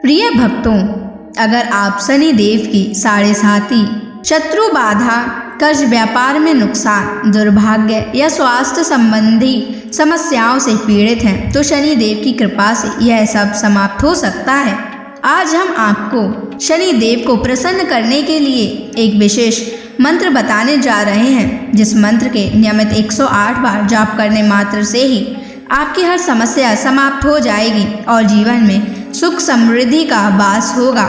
प्रिय भक्तों, अगर आप शनि देव की साढ़े साती, शत्रु बाधा, कर्ज, व्यापार में नुकसान, दुर्भाग्य या स्वास्थ्य संबंधी समस्याओं से पीड़ित हैं तो शनि देव की कृपा से यह सब समाप्त हो सकता है। आज हम आपको शनि देव को प्रसन्न करने के लिए एक विशेष मंत्र बताने जा रहे हैं, जिस मंत्र के नियमित 108 बार जाप करने मात्र से ही आपकी हर समस्या समाप्त हो जाएगी और जीवन में सुख समृद्धि का वास होगा।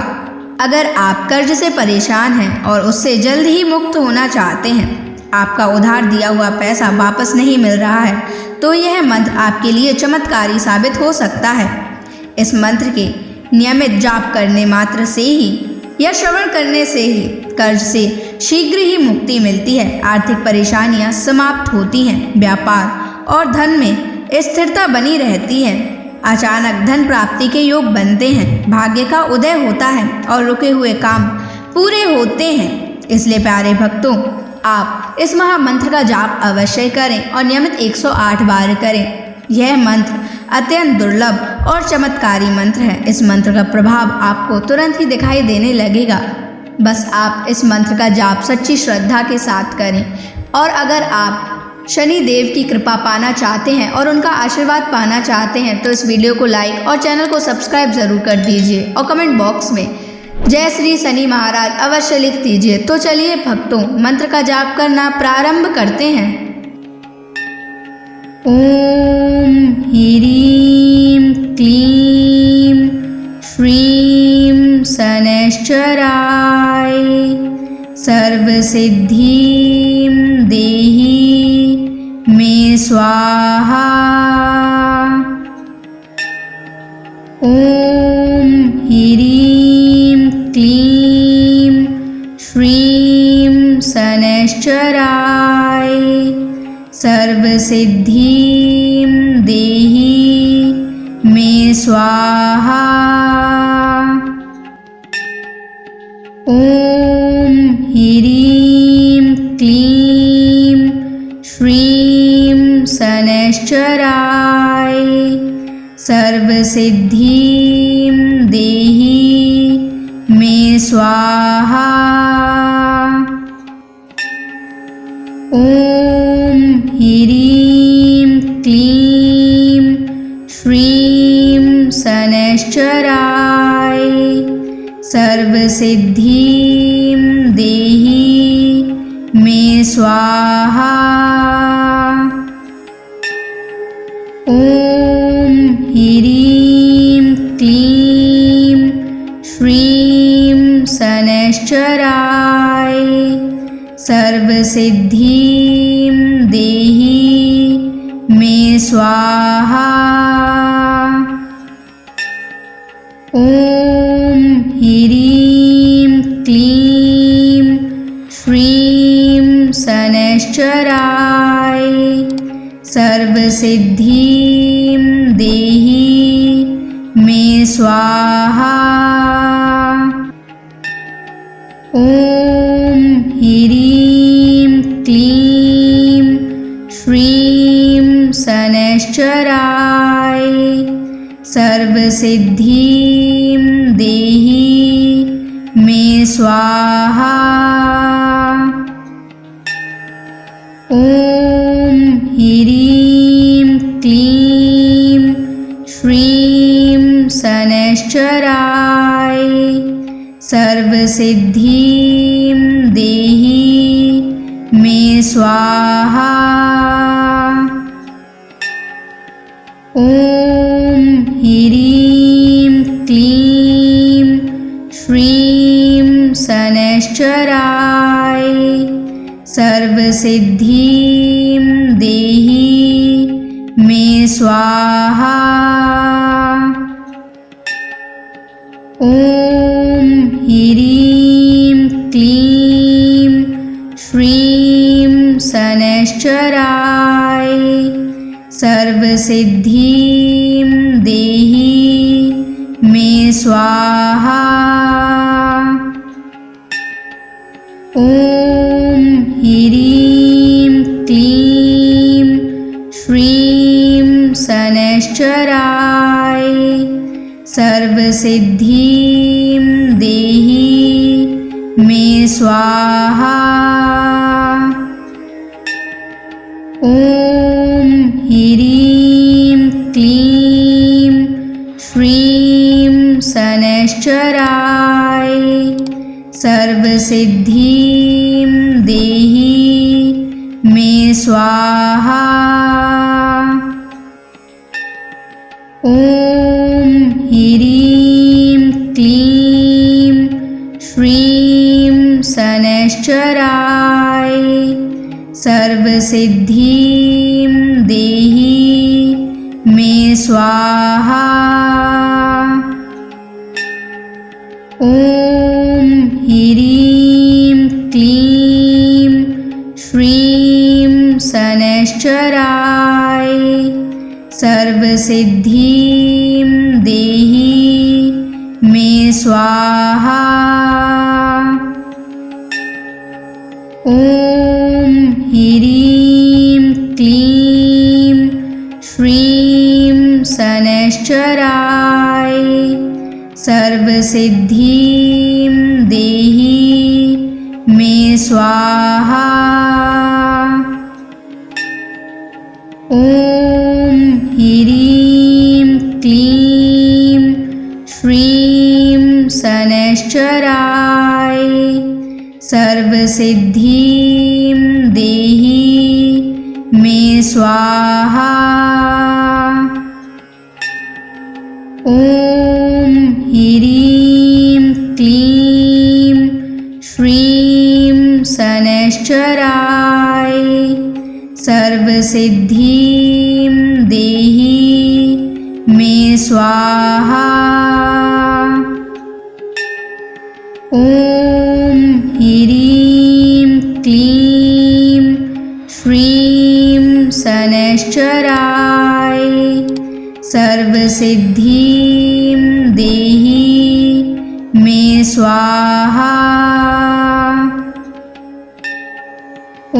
अगर आप कर्ज से परेशान हैं और उससे जल्द ही मुक्त होना चाहते हैं, आपका उधार दिया हुआ पैसा वापस नहीं मिल रहा है, तो यह मंत्र आपके लिए चमत्कारी साबित हो सकता है। इस मंत्र के नियमित जाप करने मात्र से ही या श्रवण करने से ही कर्ज से शीघ्र ही मुक्ति मिलती है, आर्थिक परेशानियां समाप्त होती हैं, व्यापार और धन में स्थिरता बनी रहती है, अचानक धन प्राप्ति के योग बनते हैं, भाग्य का उदय होता है और रुके हुए काम पूरे होते हैं। इसलिए प्यारे भक्तों, आप इस महामंत्र का जाप अवश्य करें और नियमित 108 बार करें। यह मंत्र अत्यंत दुर्लभ और चमत्कारी मंत्र है। इस मंत्र का प्रभाव आपको तुरंत ही दिखाई देने लगेगा। बस आप इस मंत्र का जाप सच्ची श्रद्धा के साथ करें। और अगर आप शनि देव की कृपा पाना चाहते हैं और उनका आशीर्वाद पाना चाहते हैं तो इस वीडियो को लाइक और चैनल को सब्सक्राइब जरूर कर दीजिए और कमेंट बॉक्स में जय श्री शनि महाराज अवश्य लिख दीजिए। तो चलिए भक्तों, मंत्र का जाप करना प्रारंभ करते हैं। ओम ह्रीं क्लीं श्रीं शनैश्चराय सर्वसिद्धिं देहि मे स्वाहा। ओम ह्रीं क्लीं श्रीं शनैश्चराय सर्वसिद्धिं देहि मे स्वाहा। ओम ह्रीं क्लीं श्रीं शनैश्चराय सर्वसिद्धिं देहि मे स्वाहा। ओम ह्रीं क्लीं श्रीं शनैश्चराय सर्वसिद्धिं देहि मे स्वाहा। ओम ह्रीं क्लीं श्रीं शनैश्चराय सर्वसिद्धिं देहि मे स्वाहा। ओम ह्रीं क्लीं श्रीं शनैश्चराय सर्वसिद्धिं देहि मे स्वाहा। ओम ह्रीं क्लीं श्रीं शनैश्चराय सर्वसिद्धिं देहि मे स्वाहा। ओम ह्रीं क्लीं श्रीं शनैश्चराय सर्वसिद्धिं देहि मे स्वाहा। ओम ह्रीं क्लीं श्रीं शनैश्चराय सर्वसिद्धिं देहि मे स्वाहा। ओम ह्रीं क्लीं श्रीं शनैश्चराय सर्वसिद्धिं देहि मे स्वाहा। ओम ह्रीं क्लीं श्रीं शनैश्चराय सर्वसिद्धिं देहि मे स्वाहा। ॐ ह्रीं क्लीं श्रीं शनैश्चराय सर्वसिद्धिं देहि मे स्वाहा। ॐ ह्रीं क्लीं श्रीं शनैश्चराय सर्वसिद्धिं देहि मे स्वाहा। ॐ ह्रीं क्लीं श्रीं शनैश्चराय सर्वसिद्धिं देहि मे स्वाहा। ॐ ह्रीं क्लीं श्रीं शनैश्चराय सर्वसिद्धिं देहि मे स्वाहा। ॐ ह्रीं क्लीं श्रीं शनैश्चराय सर्वसिद्धिं देहि मे स्वाहा। ॐ ह्रीं क्लीं श्रीं शनैश्चराय सर्वसिद्धिं देहि मे स्वाहा। ॐ ह्रीं क्लीं श्रीं शनैश्चराय सर्वसिद्धिं देहि मे स्वाहा। ॐ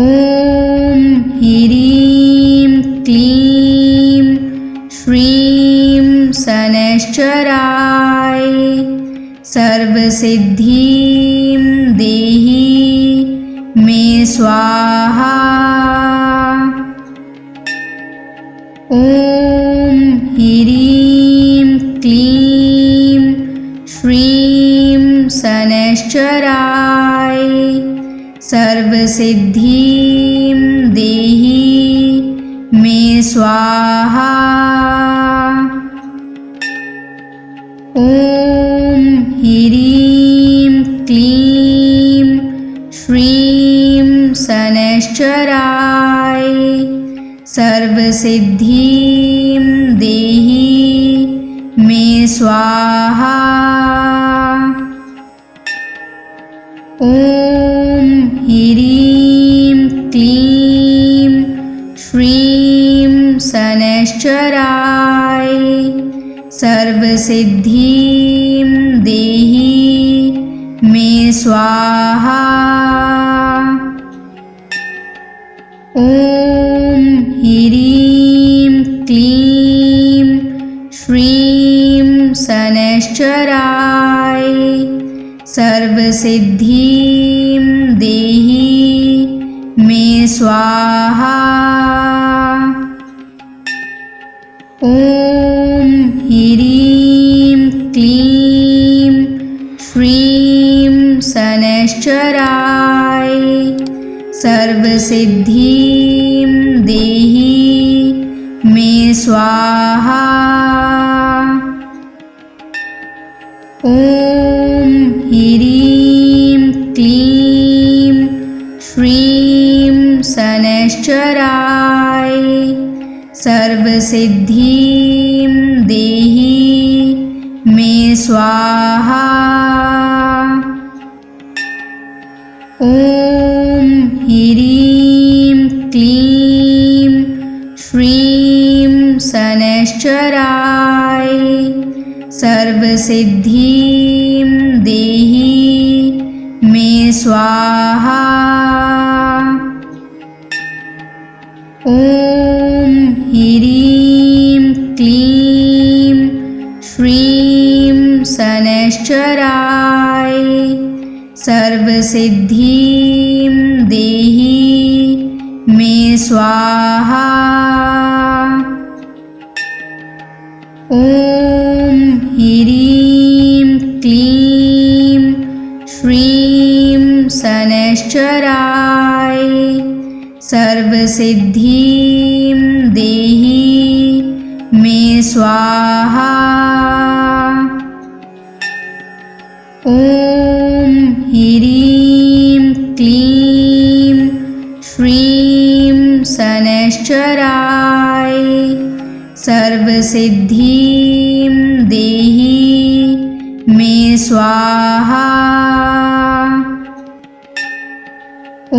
ह्रीं क्लीं श्रीं शनैश्चराय सर्वसिद्धिं देहि मे स्वाहा। ॐ ह्रीं क्लीं श्रीं शनैश्चराय सर्वसिद्धिं देहि मे स्वाहा। ॐ ह्रीं क्लीं श्रीं शनैश्चराय सर्वसिद्धिं देहि मे स्वाहा। ॐ ह्रीं क्लीं श्रीं शनैश्चराय सर्वसिद्धिं देहि मे स्वाहा। ॐ ह्रीं क्लीं श्रीं शनैश्चराय सर्वसिद्धिं देहि मे स्वाहा। ॐ ह्रीं क्लीं श्रीं शनैश्चराय सर्वसिद्धिं देहि मे स्वाहा। ॐ ह्रीं क्लीं श्रीं शनैश्चराय सर्वसिद्धिं देहि मे स्वाहा। ॐ ह्रीं क्लीं श्रीं शनैश्चराय सर्वसिद्धिं देहि मे स्वाहा। ॐ ह्रीं क्लीं श्रीं शनैश्चराय सर्वसिद्धिं देहि मे स्वाहा। ॐ ह्रीं क्लीं श्रीं शनैश्चराय सर्वसिद्धिं देहि मे स्वाहा। ॐ ह्रीं क्लीं श्रीं शनैश्चराय सर्वसिद्धिं देहि मे स्वाहा। ॐ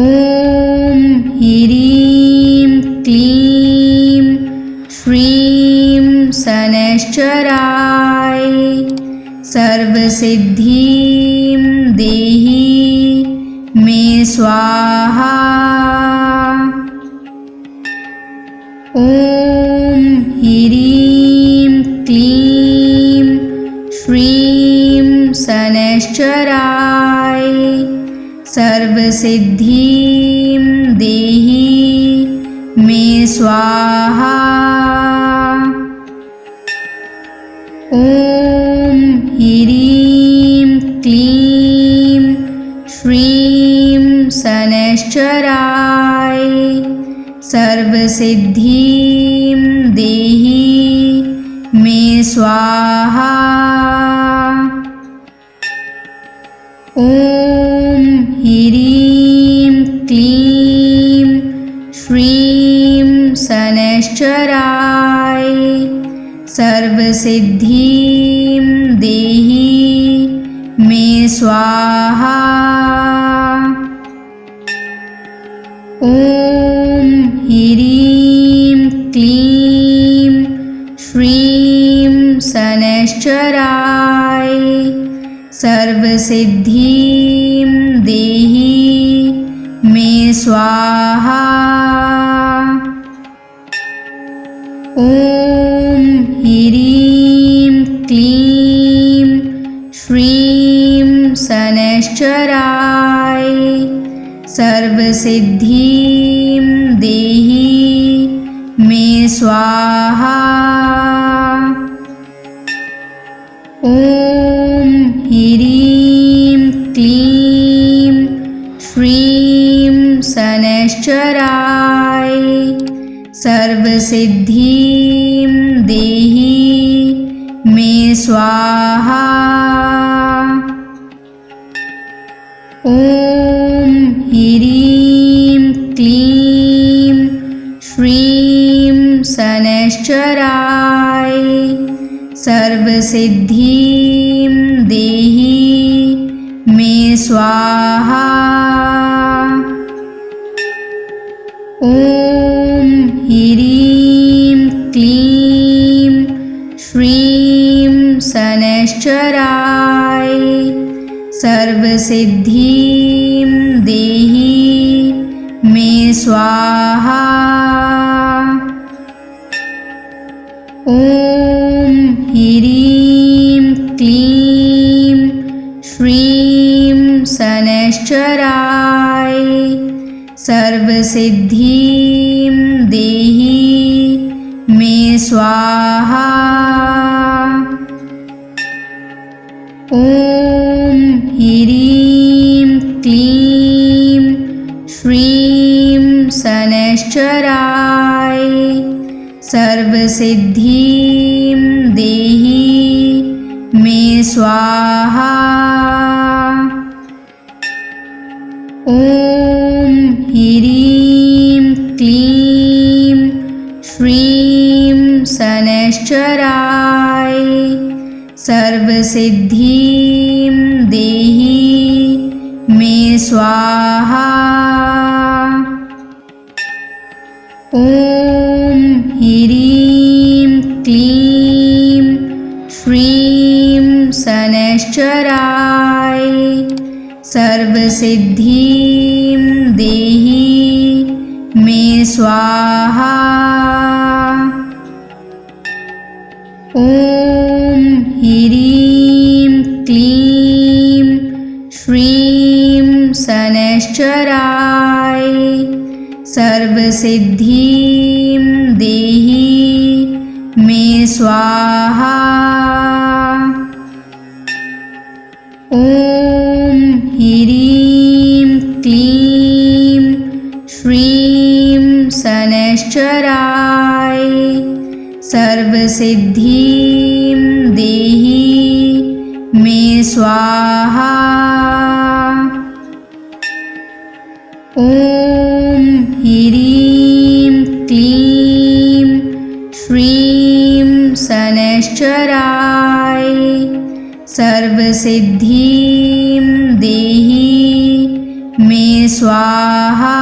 ह्रीं क्लीं श्रीं शनैश्चराय सर्वसिद्धिं देहि मे स्वाहा। ॐ ह्रीं क्लीं श्रीं शनैश्चराय सर्वसिद्धिं देहि मे स्वाहा। ॐ ह्रीं क्लीं श्रीं शनैश्चराय सर्वसिद्धिं देहि मे स्वाहा। ॐ ह्रीं क्लीं श्रीं शनैश्चराय सर्वसिद्धिं देहि मे स्वाहा। ॐ ह्रीं क्लीं श्रीं शनैश्चराय सर्वसिद्धिं देहि मे स्वाहा। ॐ ह्रीं क्लीं श्रीं शनैश्चराय सर्वसिद्धिं देहि मे स्वाहा। ॐ ह्रीं क्लीं श्रीं शनैश्चराय सर्वसिद्धिं देहि मे स्वाहा। ॐ ह्रीं क्लीं श्रीं शनैश्चराय सर्वसिद्धिं देहि मे स्वाहा। ॐ ह्रीं क्लीं श्रीं शनैश्चराय सर्वसिद्धिं देहि मे स्वाहा। ॐ ह्रीं क्लीं श्रीं शनैश्चराय सर्वसिद्धिं देहि मे स्वाहा। ॐ ह्रीं क्लीं श्रीं शनैश्चराय सर्वसिद्धिं देहि मे स्वाहा। ॐ ह्रीं क्लीं श्रीं शनैश्चराय सर्वसिद्धिं देहि मे स्वाहा। ॐ ह्रीं क्लीं श्रीं शनैश्चराय सर्वसिद्धिं देहि मे स्वाहा। ॐ ह्रीं क्लीं श्रीं शनैश्चराय सर्वसिद्धिं देहि मे स्वाहा। ॐ ह्रीं क्लीं श्रीं शनैश्चराय सर्वसिद्धिं देहि मे स्वाहा। ॐ ह्रीं क्लीं श्रीं शनैश्चराय सर्वसिद्धिं देहि मे स्वाहा।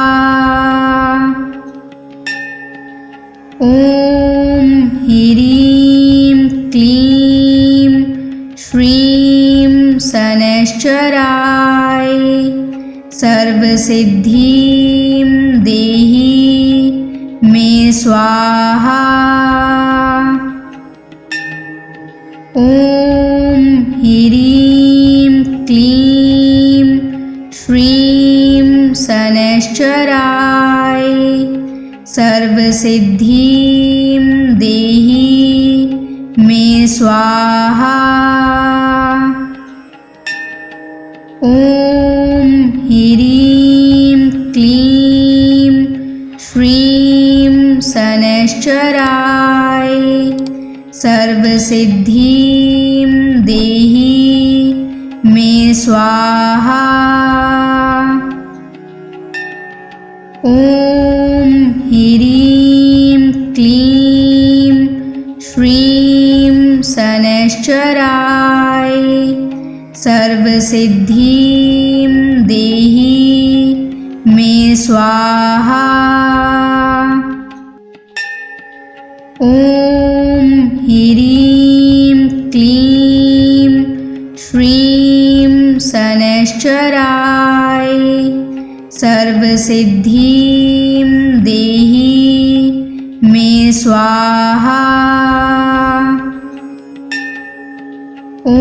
ॐ ह्रीं क्लीं श्रीं शनैश्चराय सर्वसिद्धिं देहि मे स्वाहा। ॐ ह्रीं क्लीं श्रीं शनैश्चराय सर्वसिद्धिं देहि मे स्वाहा। ॐ ह्रीं क्लीं श्रीं शनैश्चराय सर्वसिद्धिं देहि मे स्वाहा। ॐ ह्रीं क्लीं श्रीं शनैश्चराय सर्वसिद्धिं देहि मे स्वाहा। ॐ ह्रीं क्लीं श्रीं शनैश्चराय सर्वसिद्धिं देहि मे स्वाहा। ॐ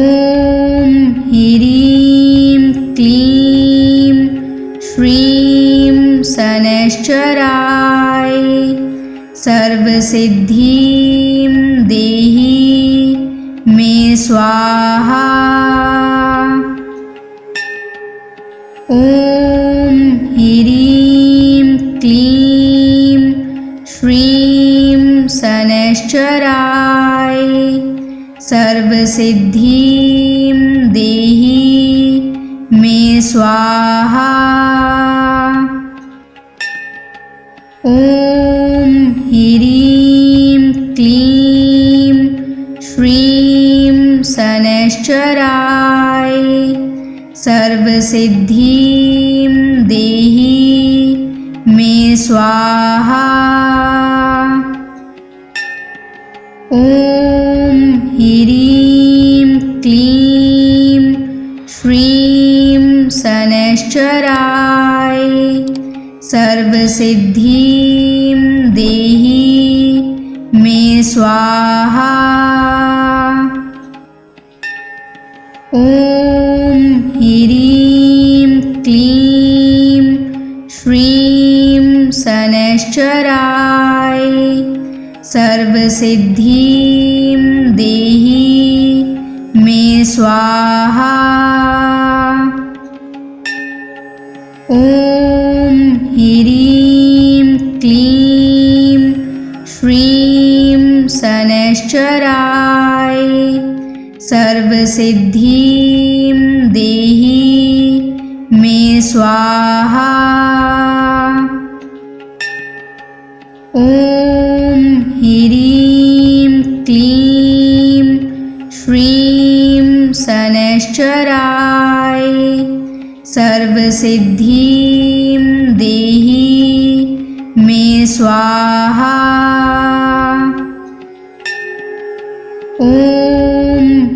ह्रीं क्लीं श्रीं शनैश्चराय सर्वसिद्धिं देहि मे स्वाहा। ॐ ह्रीं क्लीं श्रीं शनैश्चराय सर्वसिद्धिं देहि मे स्वाहा। ॐ ह्रीं क्लीं श्रीं शनैश्चराय सर्वसिद्धिं देहि मे स्वाहा। ॐ ह्रीं क्लीं श्रीं शनैश्चराय सर्वसिद्धिं देहि मे स्वाहा। ॐ ह्रीं क्लीं श्रीं शनैश्चराय सर्वसिद्धिं देहि मे स्वाहा। ॐ ह्रीं क्लीं श्रीं शनैश्चराय सर्वसिद्धिं देहि मे स्वाहा। ॐ ह्रीं क्लीं श्रीं शनैश्चराय सर्वसिद्धिं देहि मे स्वाहा। ॐ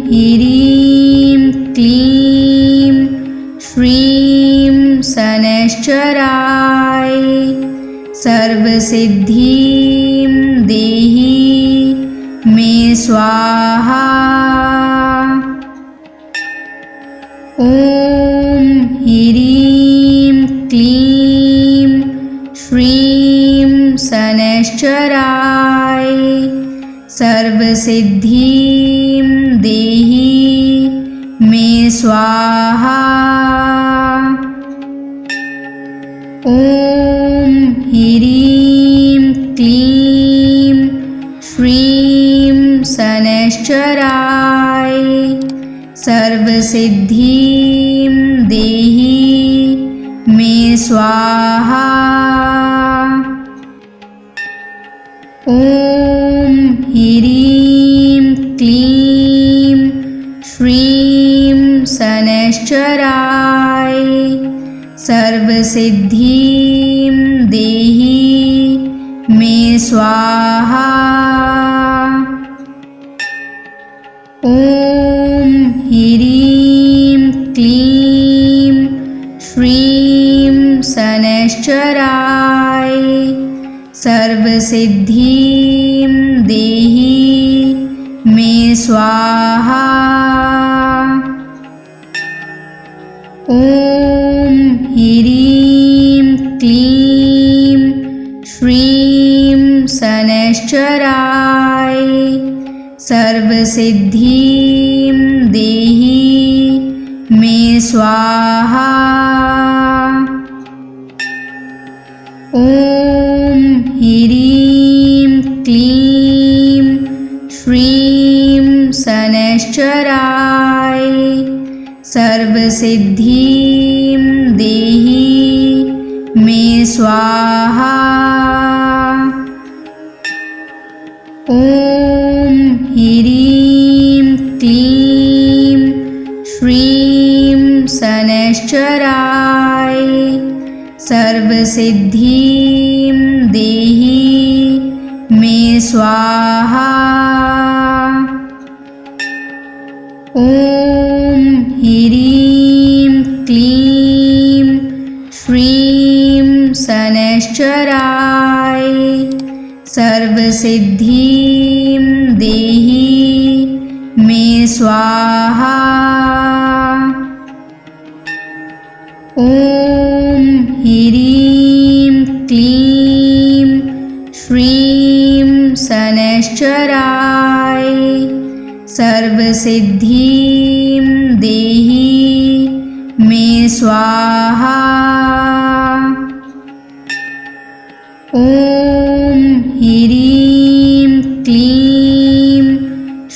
ह्रीं क्लीं श्रीं शनैश्चराय सर्वसिद्धिं देहि मे स्वाहा। ॐ ॐ ह्रीं क्लीं श्रीं शनैश्चराय सर्वसिद्धिं देहि मे स्वाहा। ॐ ह्रीं क्लीं श्रीं शनैश्चराय सर्वसिद्धिं देहि मे स्वाहा। ॐ ह्रीं क्लीं श्रीं शनैश्चराय सर्वसिद्धिं देहि मे स्वाहा। ॐ ह्रीं क्लीं श्रीं शनैश्चराय सर्वसिद्धिं देहि मे स्वाहा। ॐ ह्रीं क्लीं श्रीं शनैश्चराय सर्वसिद्धिं देहि मे स्वाहा। ॐ ह्रीं क्लीं श्रीं शनैश्चराय सर्वसिद्धिं देहि मे स्वाहा। ॐ ह्रीं क्लीं श्रीं शनैश्चराय सर्वसिद्धिं देहि मे स्वाहा। ॐ ह्रीं क्लीं श्रीं शनैश्चराय सर्वसिद्धिं देहि मे स्वाहा। ॐ ह्रीं क्लीं श्रीं शनैश्चराय सर्वसिद्धिं देहि मे स्वाहा। ॐ ह्रीं क्लीं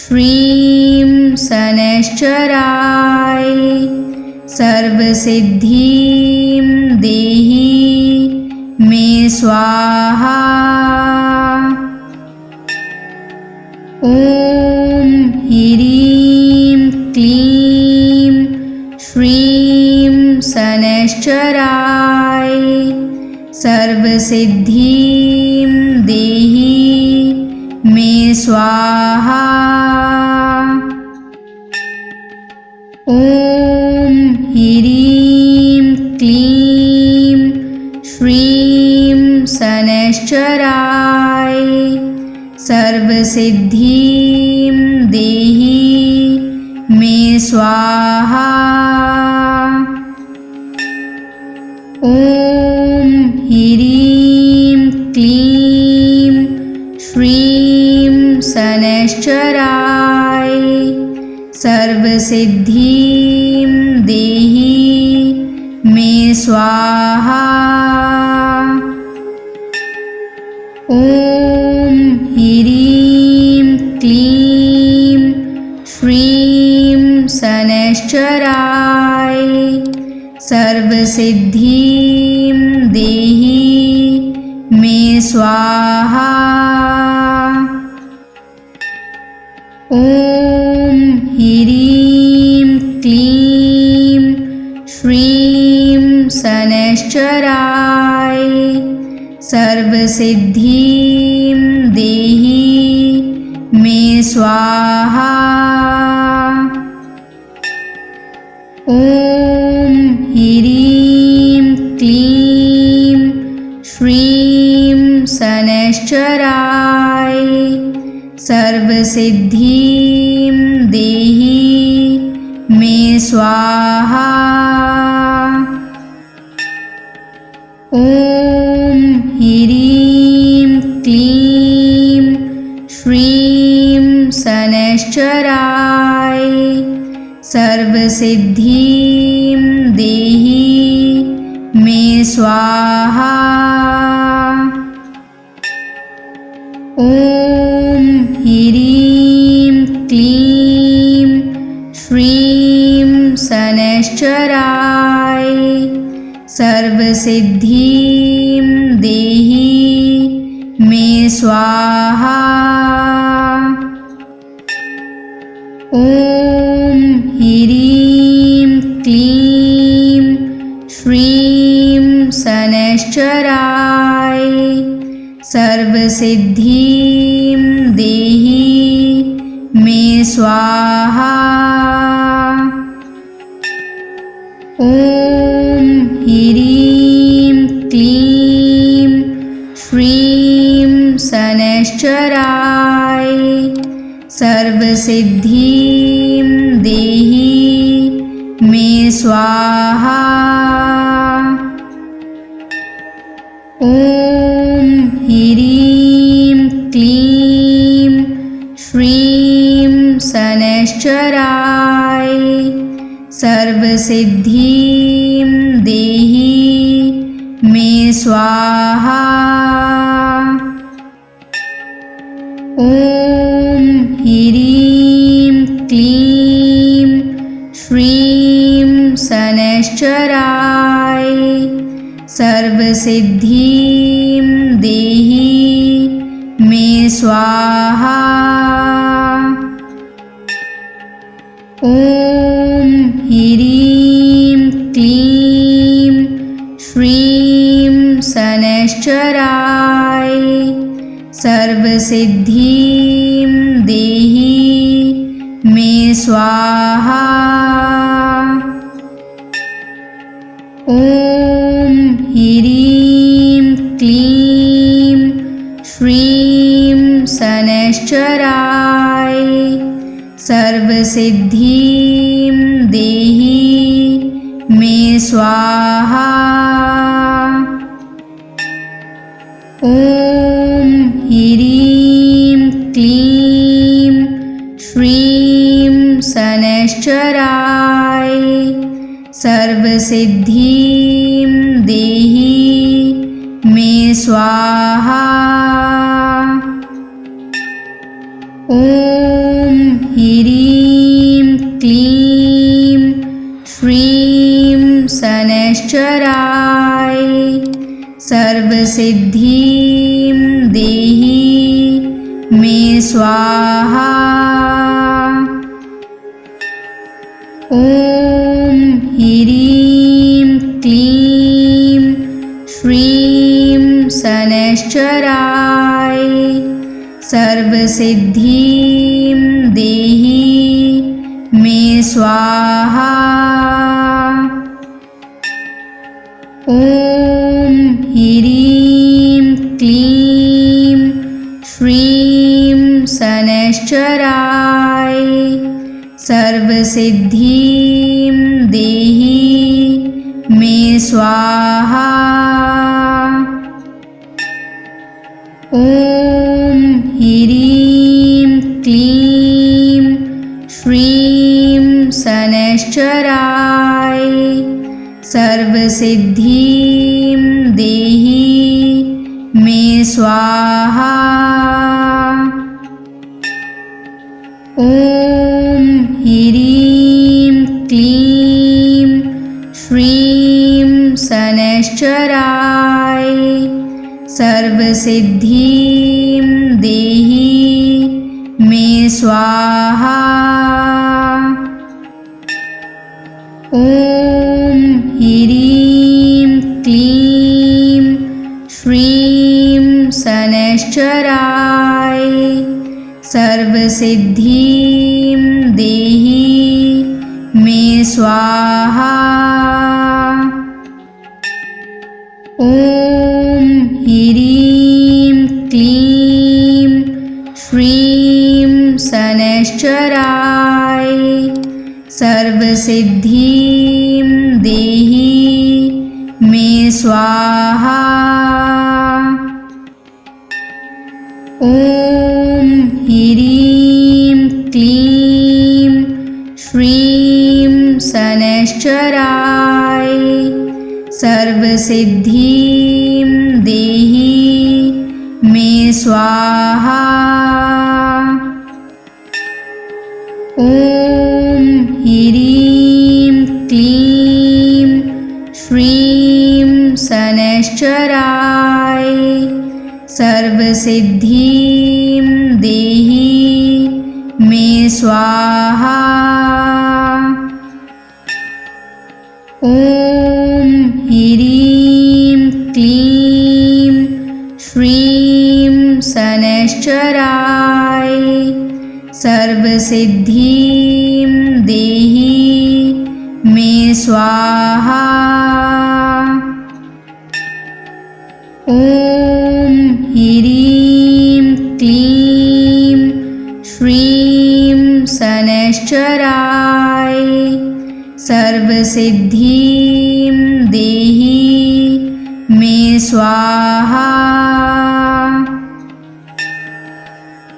श्रीं शनैश्चराय सर्वसिद्धिं देहि मे स्वाहा। ॐ ह्रीं क्लीं श्रीं शनैश्चराय सर्वसिद्धिं देहि मे स्वाहा। ॐ ह्रीं क्लीं श्रीं शनैश्चराय सर्वसिद्धिं देहि मे स्वाहा। ॐ ह्रीं क्लीं श्रीं शनैश्चराय सर्वसिद्धिं देहि मे स्वाहा। ॐ ह्रीं क्लीं श्रीं शनैश्चराय सर्वसिद्धिं देहि मे स्वाहा। ॐ ह्रीं क्लीं श्रीं शनैश्चराय सर्वसिद्धिं देहि मे स्वाहा। ॐ ह्रीं क्लीं श्रीं शनैश्चराय सर्वसिद्धिं देहि मे स्वाहा। ॐ ह्रीं क्लीं श्रीं शनैश्चराय सर्वसिद्धिं देहि मे स्वाहा। ॐ ह्रीं क्लीं श्रीं शनैश्चराय सर्वसिद्धिं देहि मे स्वाहा। ॐ ह्रीं क्लीं श्रीं शनैश्चराय सर्वसिद्धिं देहि मे स्वाहा। ॐ ह्रीं क्लीं श्रीं शनैश्चराय सर्वसिद्धिं देहि मे स्वाहा। ॐ ह्रीं क्लीं श्रीं शनैश्चराय सर्वसिद्धिं देहि मे स्वाहा। ॐ ह्रीं क्लीं श्रीं शनैश्चराय सर्वसिद्धिं देहि मे स्वाहा। ॐ ह्रीं क्लीं श्रीं शनैश्चराय सर्वसिद्धिं देहि मे स्वाहा। ॐ ह्रीं क्लीं श्रीं शनैश्चराय सर्वसिद्धिं देहि मे स्वाहा। ॐ ह्रीं क्लीं श्रीं शनैश्चराय सर्वसिद्धिं देहि मे स्वाहा। ॐ ह्रीं क्लीं श्रीं शनैश्चराय सर्वसिद्धिं देहि मे स्वाहा। ॐ ह्रीं क्लीं श्रीं शनैश्चराय सर्वसिद्धिं देहि मे स्वाहा। ॐ ह्रीं क्लीं श्रीं शनैश्चराय सर्वसिद्धिं देहि मे स्वाहा। ॐ ह्रीं क्लीं श्रीं शनैश्चराय सर्वसिद्धिं देहि मे स्वाहा। ॐ ह्रीं क्लीं श्रीं शनैश्चराय सर्वसिद्धिं देहि मे स्वाहा। ॐ ह्रीं क्लीं श्रीं शनैश्चराय सर्वसिद्धिं देहि मे स्वाहा। ॐ ह्रीं क्लीं श्रीं शनैश्चराय सर्वसिद्धिं देहि मे स्वाहा। ॐ ह्रीं क्लीं श्रीं शनैश्चराय सर्वसिद्धिं देहि मे स्वाहा। ॐ ह्रीं क्लीं श्रीं शनैश्चराय सर्वसिद्धिं देहि मे स्वाहा। ॐ ह्रीं क्लीं श्रीं शनैश्चराय सर्वसिद्धिं देहि मे स्वाहा। ॐ ह्रीं क्लीं श्रीं शनैश्चराय सर्वसिद्धिं देहि मे स्वाहा।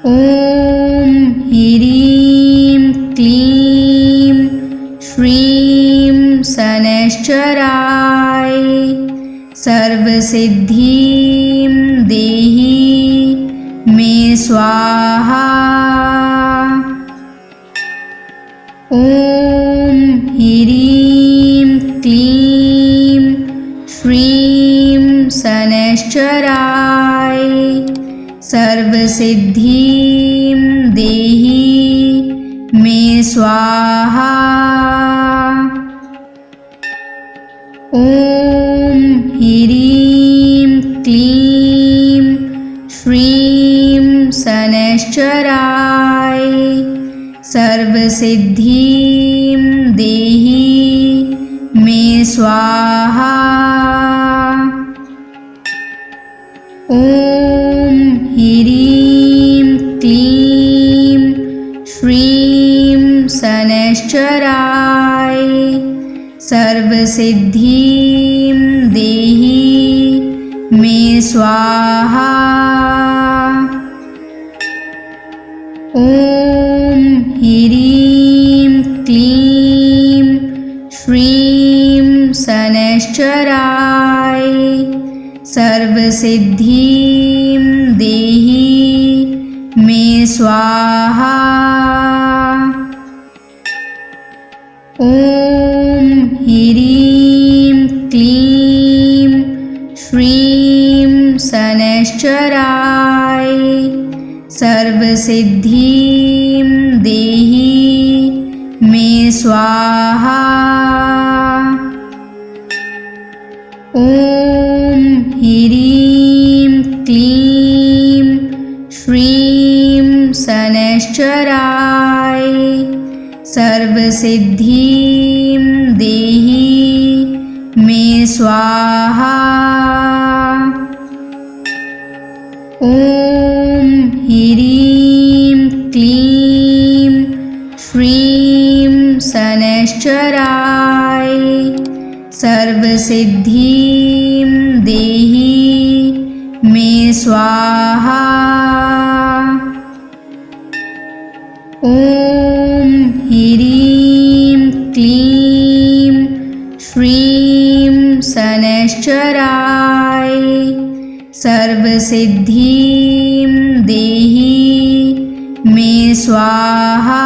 ॐ ह्रीं क्लीं श्रीं शनैश्चराय सर्वसिद्धिं देहि मे स्वाहा। ॐ ह्रीं क्लीं श्रीं शनैश्चराय सर्वसिद्धिं देहि मे स्वाहा। ॐ ह्रीं क्लीं श्रीं शनैश्चराय सर्वसिद्धिं देहि मे स्वाहा। ॐ ह्रीं क्लीं श्रीं शनैश्चराय सर्वसिद्धिं देहि मे स्वाहा। ॐ ह्रीं क्लीं श्रीं शनैश्चराय सर्वसिद्धिं देहि मे स्वाहा। ॐ ह्रीं क्लीं श्रीं शनैश्चराय सर्वसिद्धिं देहि मे स्वाहा। ॐ ह्रीं क्लीं श्रीं शनैश्चराय सर्वसिद्धिं देहि मे स्वाहा। ॐ ह्रीं क्लीं श्रीं शनैश्चराय सर्वसिद्धिं देहि मे स्वाहा। ॐ ह्रीं क्लीं श्रीं शनैश्चराय सर्वसिद्धिं देहि मे स्वाहा।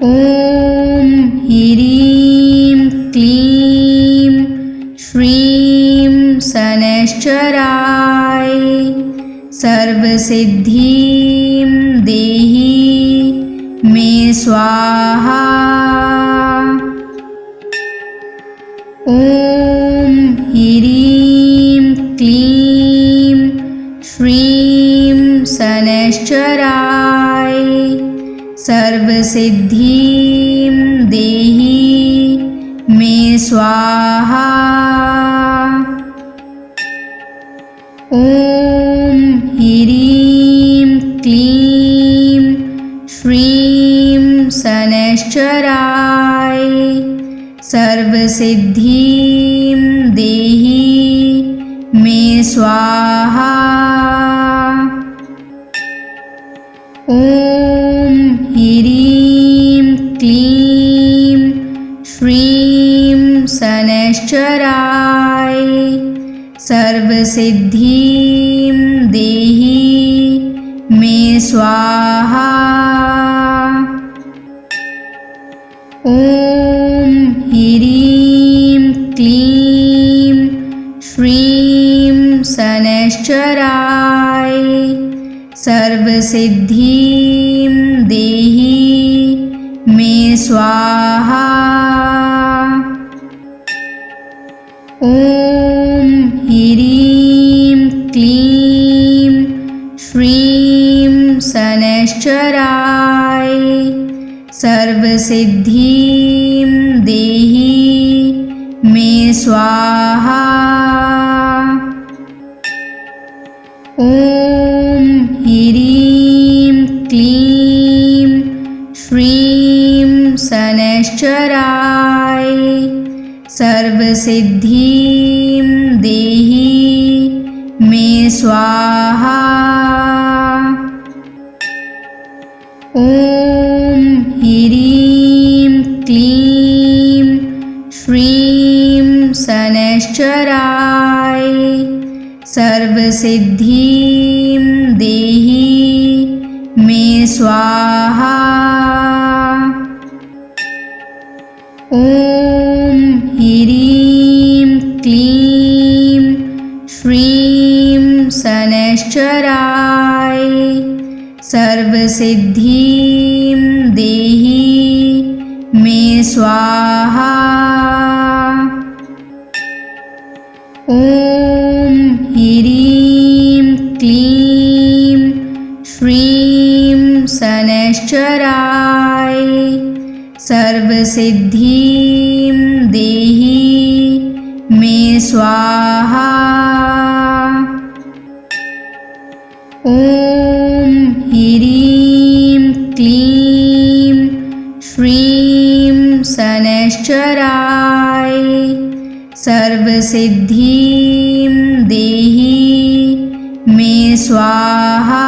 ॐ ह्रीं क्लीं श्रीं शनैश्चराय सर्वसिद्धिं देहि मे स्वाहा। ॐ ह्रीं क्लीं श्रीं शनैश्चराय सर्वसिद्धिं देहि मे स्वाहा। ॐ ह्रीं क्लीं श्रीं शनैश्चराय सर्वसिद्धिं देहि मे स्वाहा। ॐ ह्रीं क्लीं श्रीं शनैश्चराय सर्वसिद्धिं देहि मे स्वाहा। ॐ ह्रीं क्लीं श्रीं शनैश्चराय सर्वसिद्धिं देहि मे स्वाहा। ॐ ह्रीं क्लीं श्रीं शनैश्चराय सर्वसिद्धिं देहि मे स्वाहा। ॐ ह्रीं क्लीं श्रीं शनैश्चराय सर्वसिद्धिं देहि मे स्वाहा। ॐ ह्रीं क्लीं श्रीं शनैश्चराय सर्वसिद्धिं देहि मे स्वाहा। ॐ ह्रीं क्लीं श्रीं शनैश्चराय सर्वसिद्धिं देहि मे स्वाहा। ॐ ह्रीं क्लीं श्रीं शनैश्चराय सर्वसिद्धिं देहि मे स्वाहा। ॐ ह्रीं क्लीं श्रीं शनैश्चराय सर्वसिद्धिं देहि मे स्वाहा।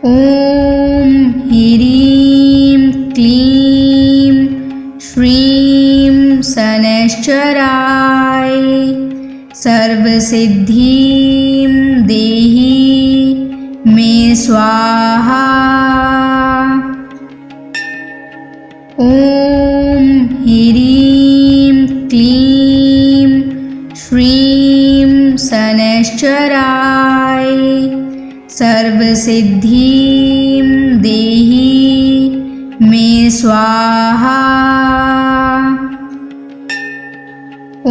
ॐ ह्रीं क्लीं श्रीं शनैश्चराय सर्वसिद्धिं देहि मे स्वाहा। ॐ ह्रीं क्लीं श्रीं शनैश्चराय सर्वसिद्धिं देहि मे स्वाहा। ॐ